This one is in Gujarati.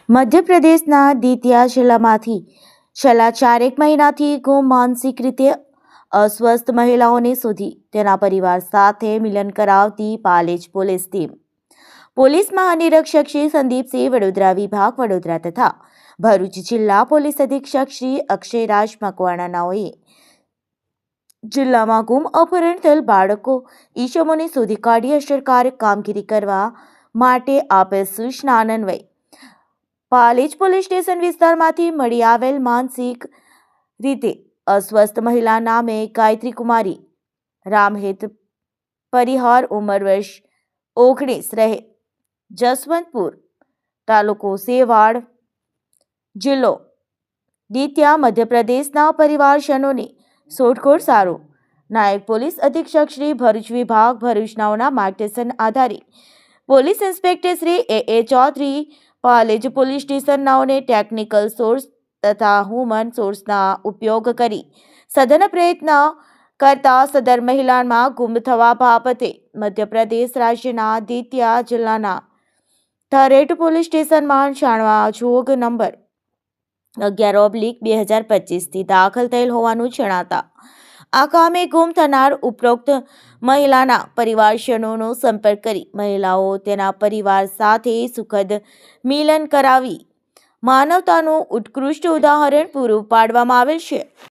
મધ્યપ્રદેશના દીતિયા જિલ્લામાંથી છેલ્લા 4 મહિનાથી ગુમ માનસિક રીતે અસ્વસ્થ મહિલાઓને શોધી તેના પરિવાર સાથે મિલન કરાવતી પાલેજ પોલીસ ટીમ. પોલીસ મહાનિરીક્ષક શ્રી સંદીપસિંહ, વડોદરા વિભાગ વડોદરા તથા ભરૂચ જિલ્લા પોલીસ અધિક્ષક શ્રી અક્ષયરાજ મકવાણાનાઓએ જિલ્લામાં ગુમ અપહરણ થયેલ બાળકો ઈસમોને શોધી કાઢી અસરકારક કામગીરી કરવા માટે આપેલ સૂચના અન્વયે પાલેજ પોલીસ સ્ટેશન વિસ્તારમાંથી મળી આવેલ માનસિક રીતે અસ્વસ્થ મહિલા નામે ગાયત્રી કુમારી રામહેત પરિહાર, ઉંમર વર્ષ 19, રહે જસવંતપુર, તાલુકો સેવાડ, જિલ્લો દીતિયા, મધ્યપ્રદેશના પરિવારજનોને શોધખોળ સારું. નાયબ પોલીસ અધિક્ષક શ્રી ભરૂચ વિભાગ ભરૂચનાઓના માર્ગદર્શન આધારે police inspector Shri A Chaudhary Palej police સ્ટેશનનાઓને ટેકનિકલ સોર્સ તથા હ્યુમન સોર્સના ઉપયોગ કરી સઘન પ્રયત્ન કરતા સદર મહિલામાં ગુમ થવા બાબતે મધ્યપ્રદેશ રાજ્યના દીતિયા જિલ્લાના થરેટ પોલીસ સ્ટેશનમાં જાણવા જોગ નંબર 11/2025 દાખલ થયેલ હોવાનું જણાતા આ કામે ગુમ થનાર ઉપરોક્ત મહિલાના પરિવારજનોનો સંપર્ક કરી મહિલાઓ તેના પરિવાર સાથે સુખદ મિલન કરાવી માનવતાનું ઉત્કૃષ્ટ ઉદાહરણ પૂરું પાડવામાં આવેલ છે.